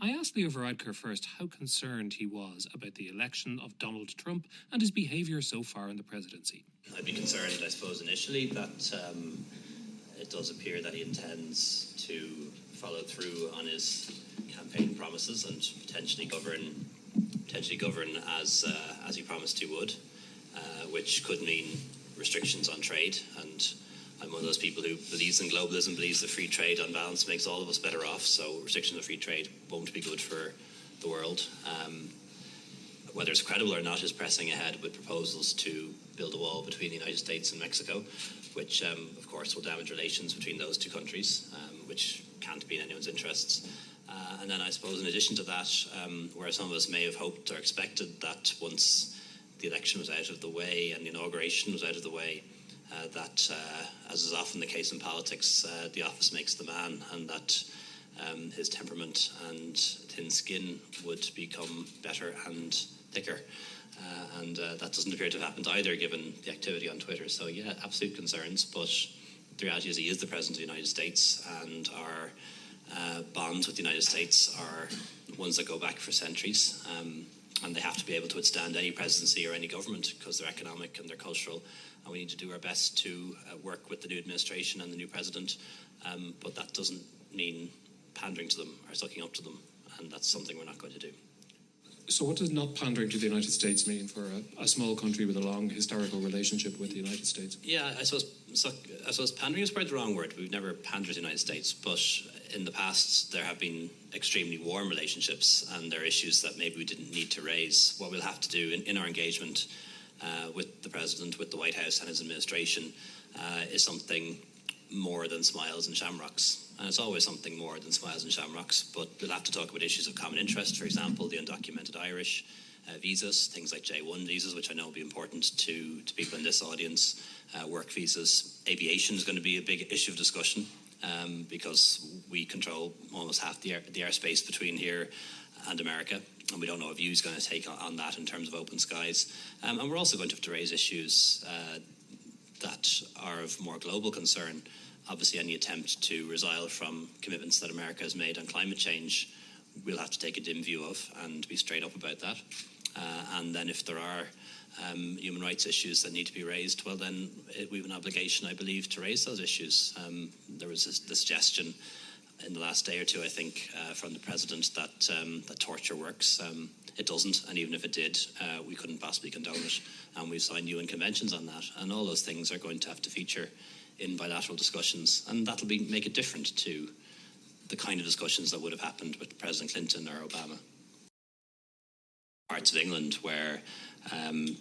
I asked Leo Varadkar first how concerned he was about the election of Donald Trump and his behaviour so far in the presidency. I'd be concerned, I suppose, initially that it does appear that he intends to follow through on his campaign promises and potentially govern as he promised he would, which could mean restrictions on trade. And I'm one of those people who believes in globalism, believes that free trade on balance makes all of us better off, so restrictions of free trade won't be good for the world. Whether it's credible or not, is pressing ahead with proposals to build a wall between the United States and Mexico, which of course will damage relations between those two countries, which can't be in anyone's interests. And then I suppose in addition to that, where some of us may have hoped or expected that once the election was out of the way and the inauguration was out of the way, that, as is often the case in politics, the office makes the man, and that his temperament and thin skin would become better and thicker. And that doesn't appear to have happened either, given the activity on Twitter. So, yeah, absolute concerns. But the reality is he is the President of the United States, and our bonds with the United States are ones that go back for centuries. And they have to be able to withstand any presidency or any government because they're economic and they're cultural. And we need to do our best to work with the new administration and the new president. But that doesn't mean pandering to them or sucking up to them. And that's something we're not going to do. So what does not pandering to the United States mean for a small country with a long historical relationship with the United States? Yeah, I suppose pandering is probably the wrong word. We've never pandered to the United States, but in the past there have been extremely warm relationships, and there are issues that maybe we didn't need to raise. What we'll have to do in our engagement with the President, with the White House and his administration is something more than smiles and shamrocks. And it's always something more than smiles and shamrocks, but we'll have to talk about issues of common interest, for example, the undocumented Irish visas, things like J1 visas, which I know will be important to people in this audience, work visas. Aviation is going to be a big issue of discussion because we control almost half the airspace between here and America, and we don't know if EU's going to take on that in terms of open skies. And we're also going to have to raise issues that are of more global concern. Obviously, any attempt to resile from commitments that America has made on climate change, we'll have to take a dim view of and be straight up about that. And then if there are human rights issues that need to be raised, well, then we have an obligation, I believe, to raise those issues. There was the suggestion in the last day or two, I think, from the President that torture works. It doesn't, and even if it did, we couldn't possibly condone it. And we've signed UN conventions on that, and all those things are going to have to feature in bilateral discussions, and that'll make it different to the kind of discussions that would have happened with President Clinton or Obama. Parts of England where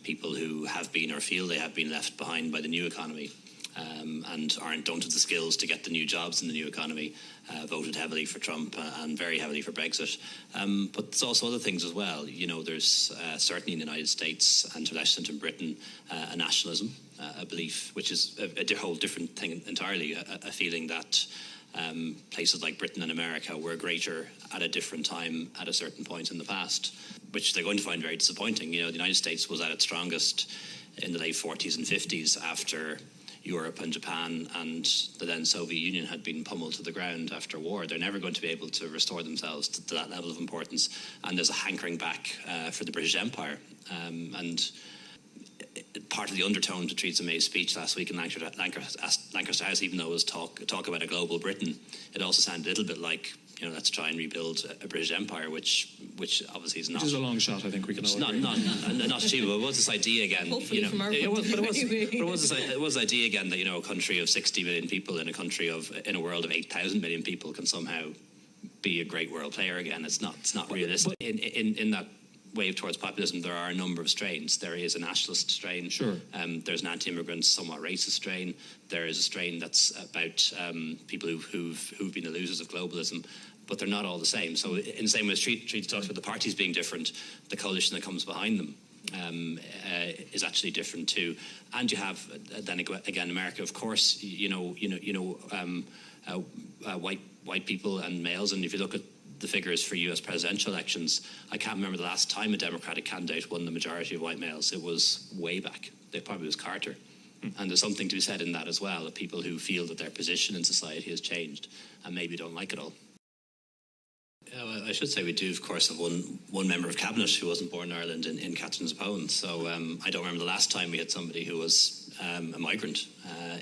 people who have been or feel they have been left behind by the new economy and don't have the skills to get the new jobs in the new economy, voted heavily for Trump and very heavily for Brexit. But there's also other things as well. You know, there's certainly in the United States and to an extent in Britain, a nationalism, a belief, which is a whole different thing entirely, a feeling that places like Britain and America were greater at a different time at a certain point in the past, which they're going to find very disappointing. You know, the United States was at its strongest in the late 40s and 50s after Europe and Japan and the then Soviet Union had been pummeled to the ground after war. They're never going to be able to restore themselves to that level of importance. And there's a hankering back for the British Empire. And part of the undertone to Theresa May's speech last week in Lancaster House, even though it was talk about a global Britain, it also sounded a little bit like, you know, let's try and rebuild a British Empire, which obviously is not. Which is a long shot, I think we can all agree. Not achievable. It was this idea again. Hopefully, from our point of view. It was this idea again that, you know, a country of 60 million people in a world of 8,000 million people can somehow be a great world player again. It's not realistic. In that wave towards populism, there are a number of strains. There is a nationalist strain. Sure. There's an anti-immigrant, somewhat racist strain. There is a strain that's about people who've been the losers of globalism, but they're not all the same. So in the same way as Treaty talks about the parties being different, the coalition that comes behind them is actually different too. And you have then again America, of course. White people and males. And if you look at the figures for US presidential elections, I can't remember the last time a Democratic candidate won the majority of white males. It was way back. It probably was Carter. And there's something to be said in that as well, of people who feel that their position in society has changed and maybe don't like it all. Yeah, well, I should say we do, of course, have one member of cabinet who wasn't born in Ireland in Catherine's Pound. So I don't remember the last time we had somebody who was a migrant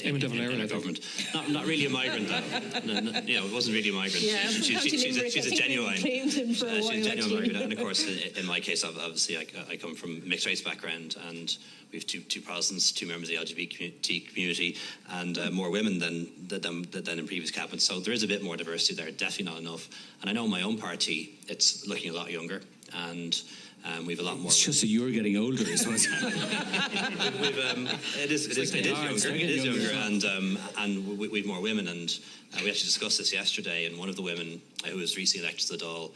in our government. Not really a migrant, though. No, it wasn't really a migrant. Yeah, she's a genuine. Claimed him for a while, she's a genuine migrant, and of course, in my case, obviously, I come from a mixed race background, and we have two Protestants, two members of the LGBT community, and more women than in previous cabinets. So there is a bit more diversity there, definitely not enough. And I know in my own party, it's looking a lot younger, and we've a lot more. It's just that you're getting older, is what. It is younger, and we've more women, and we actually discussed this yesterday. And one of the women who was recently elected to the Dáil,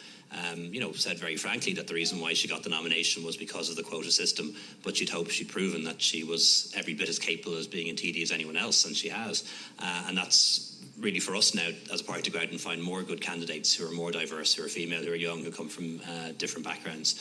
said very frankly that the reason why she got the nomination was because of the quota system. But she'd hoped she'd proven that she was every bit as capable as being in TD as anyone else, and she has. And that's really for us now as a party to go out and find more good candidates who are more diverse, who are female, who are young, who come from different backgrounds.